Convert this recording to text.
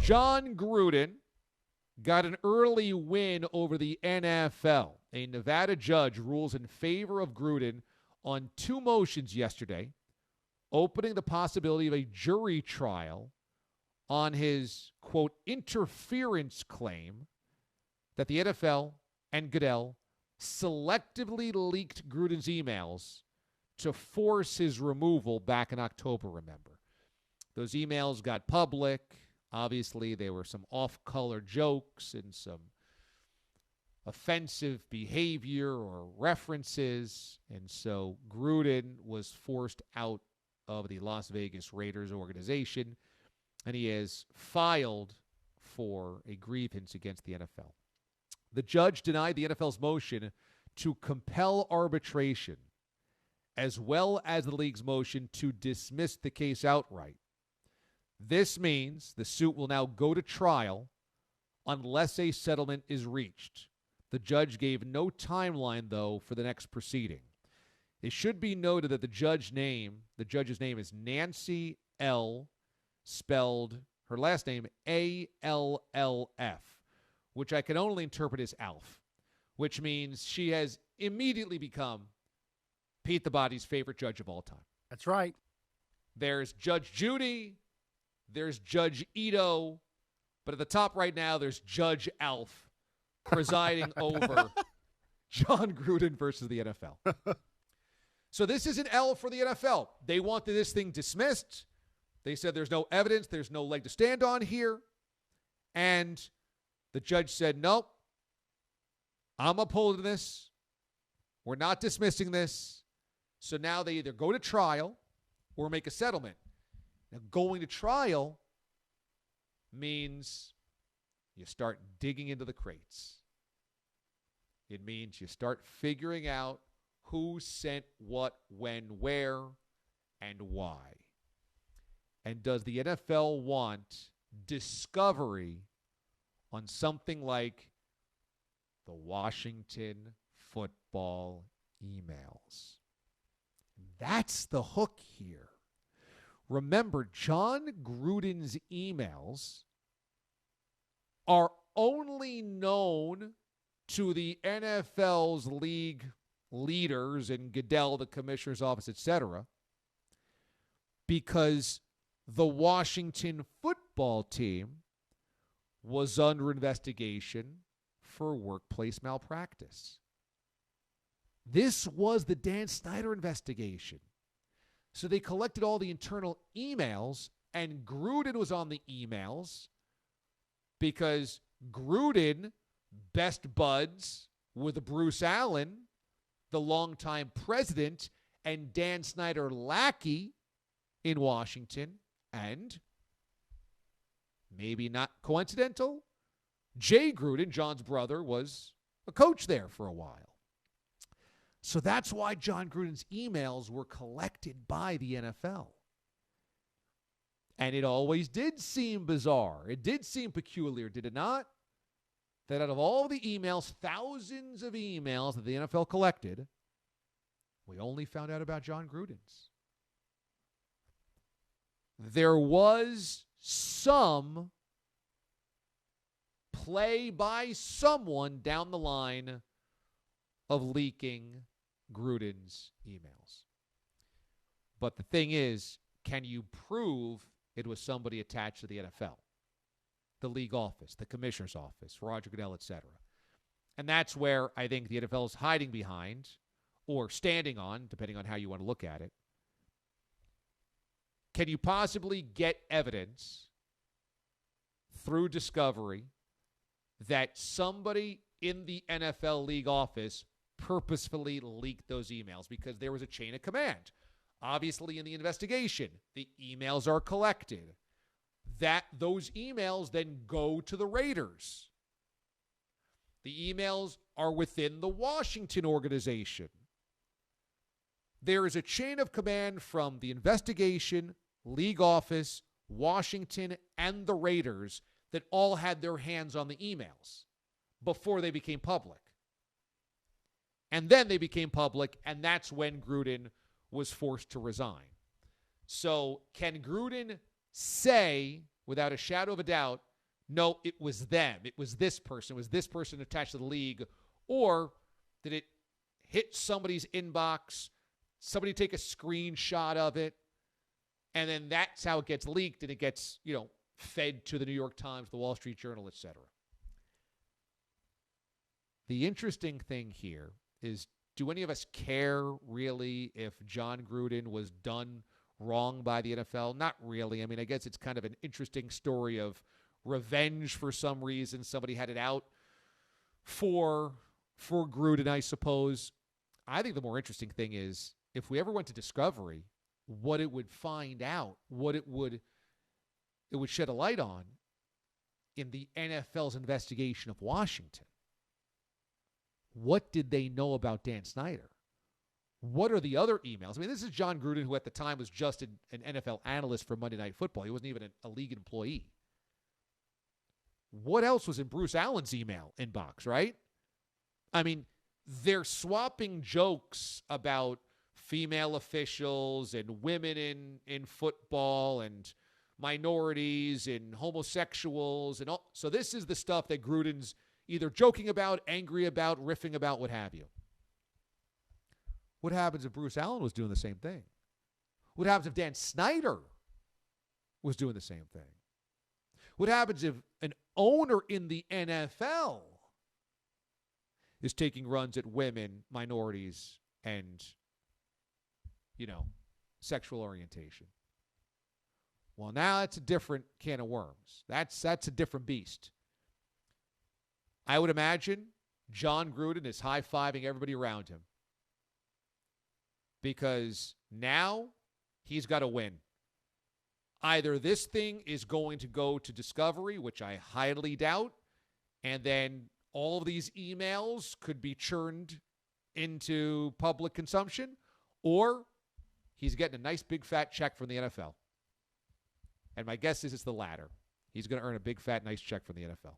Jon Gruden got an early win over the NFL. A Nevada judge rules in favor of Gruden on 2 motions yesterday, opening the possibility of a jury trial on his, quote, interference claim that the NFL and Goodell selectively leaked Gruden's emails to force his removal back in October, remember. Those emails got public. Obviously, there were some off-color jokes and some offensive behavior or references. And so Gruden was forced out of the Las Vegas Raiders organization, and he has filed for a grievance against the NFL. The judge denied the NFL's motion to compel arbitration, as well as the league's motion to dismiss the case outright. This means the suit will now go to trial unless a settlement is reached. The judge gave no timeline, though, for the next proceeding. It should be noted that the judge's name is Nancy L., spelled her last name A-L-L-F, which I can only interpret as Alf, which means she has immediately become Pete the Body's favorite judge of all time. That's right. There's Judge Judy, there's Judge Ito, but at the top right now, there's Judge Alf presiding over Jon Gruden versus the NFL. So this is an L for the NFL. They wanted this thing dismissed. They said there's no evidence, there's no leg to stand on here. And the judge said, nope, I'm upholding this. We're not dismissing this. So now they either go to trial or make a settlement. Now, going to trial means you start digging into the crates. It means you start figuring out who sent what, when, where, and why. And does the NFL want discovery on something like the Washington football emails? That's the hook here. Remember, Jon Gruden's emails are only known to the NFL's league leaders and Goodell, the commissioner's office, etc., because the Washington football team was under investigation for workplace malpractice. This was the Dan Snyder investigation. So they collected all the internal emails, and Gruden was on the emails because Gruden, best buds with Bruce Allen, the longtime president, and Dan Snyder lackey in Washington, and maybe not coincidental, Jay Gruden, Jon's brother, was a coach there for a while. So that's why Jon Gruden's emails were collected by the NFL. And it always did seem bizarre. It did seem peculiar, did it not? That out of all the emails, thousands of emails that the NFL collected, we only found out about Jon Gruden's. There was some play by someone down the line of leaking Gruden's emails. But the thing is, can you prove it was somebody attached to the NFL? The league office, the commissioner's office, Roger Goodell, etc. And that's where I think the NFL is hiding behind or standing on, depending on how you want to look at it. Can you possibly get evidence through discovery that somebody in the NFL league office purposefully leaked those emails? Because there was a chain of command. Obviously, in the investigation, the emails are collected. Those emails then go to the Raiders. The emails are within the Washington organization. There is a chain of command from the investigation, league office, Washington, and the Raiders that all had their hands on the emails before they became public. And then they became public, and that's when Gruden was forced to resign. So can Gruden say, without a shadow of a doubt, no, it was them. It was this person. Was this person attached to the league? Or did it hit somebody's inbox, somebody take a screenshot of it, and then that's how it gets leaked and it gets, fed to the New York Times, the Wall Street Journal, etc. The interesting thing here is, do any of us care really if Jon Gruden was done wrong by the NFL? Not really. I mean, I guess it's kind of an interesting story of revenge for some reason. Somebody had it out for Gruden, I suppose. I think the more interesting thing is, if we ever went to Discovery, what it would find out, what it would shed a light on in the NFL's investigation of Washington. What did they know about Dan Snyder? What are the other emails? I mean, this is Jon Gruden, who at the time was just an NFL analyst for Monday Night Football. He wasn't even a league employee. What else was in Bruce Allen's email inbox, right? I mean, they're swapping jokes about female officials and women in football and minorities and homosexuals and all. So this is the stuff that Gruden's either joking about, angry about, riffing about, what have you. What happens if Bruce Allen was doing the same thing? What happens if Dan Snyder was doing the same thing? What happens if an owner in the NFL is taking runs at women, minorities, and, sexual orientation? Well, now that's a different can of worms. That's a different beast. I would imagine Jon Gruden is high-fiving everybody around him, because now he's got to win. Either this thing is going to go to Discovery, which I highly doubt, and then all of these emails could be churned into public consumption, or he's getting a nice big fat check from the NFL. And my guess is it's the latter. He's going to earn a big fat nice check from the NFL.